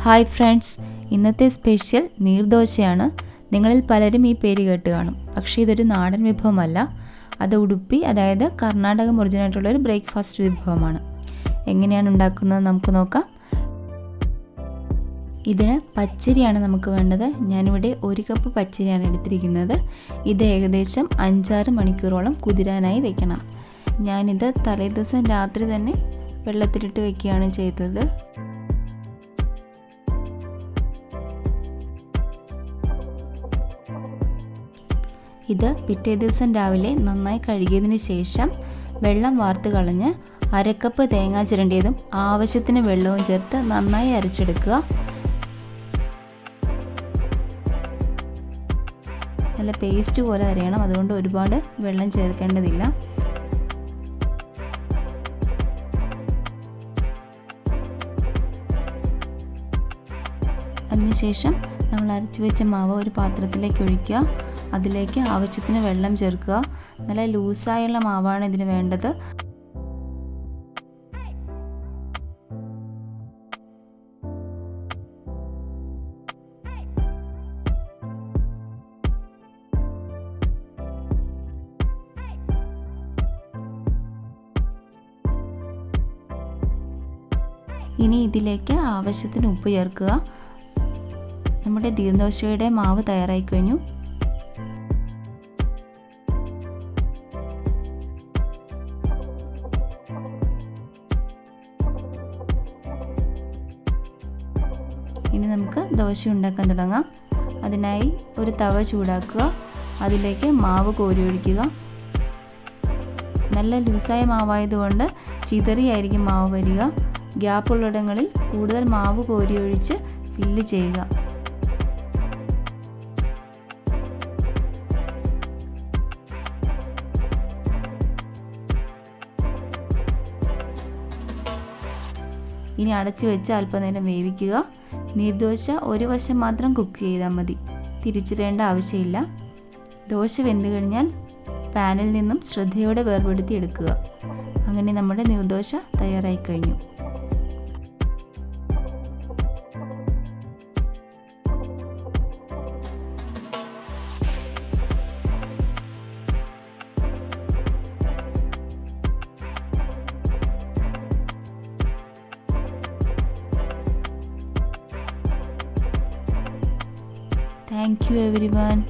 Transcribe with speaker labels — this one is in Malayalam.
Speaker 1: ഹായ് ഫ്രണ്ട്സ്, ഇന്നത്തെ സ്പെഷ്യൽ നീർ ദോശയാണ്. നിങ്ങളിൽ പലരും ഈ പേര് കേട്ട് കാണും. പക്ഷേ ഇതൊരു നാടൻ വിഭവമല്ല. അത് ഉടുപ്പി, അതായത് കർണാടക ഒറിജിനായിട്ടുള്ളൊരു ബ്രേക്ക്ഫാസ്റ്റ് വിഭവമാണ്. എങ്ങനെയാണ് ഉണ്ടാക്കുന്നത് നമുക്ക് നോക്കാം. ഇതിന് പച്ചരിയാണ് നമുക്ക് വേണ്ടത്. ഞാനിവിടെ 1 കപ്പ് പച്ചരിയാണ് എടുത്തിരിക്കുന്നത്. ഇത് ഏകദേശം 5-6 മണിക്കൂറോളം കുതിരാനായി വെക്കണം. ഞാനിത് തലേദിവസം രാത്രി തന്നെ വെള്ളത്തിലിട്ട് വെക്കുകയാണ് ചെയ്തത്. ഇത് പിറ്റേ ദിവസം രാവിലെ നന്നായി കഴുകിയതിന് ശേഷം വെള്ളം വാർത്ത് കളഞ്ഞ് 1/2 കപ്പ് തേങ്ങ ചിരണ്ടിയതും ആവശ്യത്തിന് വെള്ളവും ചേർത്ത് നന്നായി അരച്ചെടുക്കുക. നല്ല പേസ്റ്റ് പോലെ അരയണം, അതുകൊണ്ട് ഒരുപാട് വെള്ളം ചേർക്കേണ്ടതില്ല. അതിനുശേഷം നമ്മൾ അരച്ചു വെച്ച മാവ് ഒരു പാത്രത്തിലേക്ക് ഒഴിക്കുക. അതിലേക്ക് ആവശ്യത്തിന് വെള്ളം ചേർക്കുക. നല്ല ലൂസായുള്ള മാവാണ് ഇതിന് വേണ്ടത്. ഇനി ഇതിലേക്ക് ആവശ്യത്തിന് ഉപ്പ് ചേർക്കുക. നമ്മുടെ നീർദോശയുടെ മാവ് തയ്യാറായി കഴിഞ്ഞു. ഇനി നമുക്ക് ദോശ ഉണ്ടാക്കാൻ തുടങ്ങാം. അതിനായി ഒരു തവ ചൂടാക്കുക. അതിലേക്ക് മാവ് കോരി ഒഴിക്കുക. നല്ല ലൂസായ മാവായതുകൊണ്ട് ചിതറിയായിരിക്കും മാവ് വരിക. ഗ്യാപ്പുള്ളിടങ്ങളിൽ കൂടുതൽ മാവ് കോരി ഒഴിച്ച് ഫില്ല് ചെയ്യുക. ഇനി അടച്ചു വെച്ച് അല്പനേരം വേവിക്കുക. നീർദോശ ഒരു വശം മാത്രം കുക്ക് ചെയ്താൽ മതി, തിരിച്ചിടേണ്ട ആവശ്യമില്ല. ദോശ വെന്ത് കഴിഞ്ഞാൽ പാനിൽ നിന്നും ശ്രദ്ധയോടെ വേർപെടുത്തി എടുക്കുക. അങ്ങനെ നമ്മുടെ നീർദോശ തയ്യാറായി കഴിഞ്ഞു. Thank you everyone.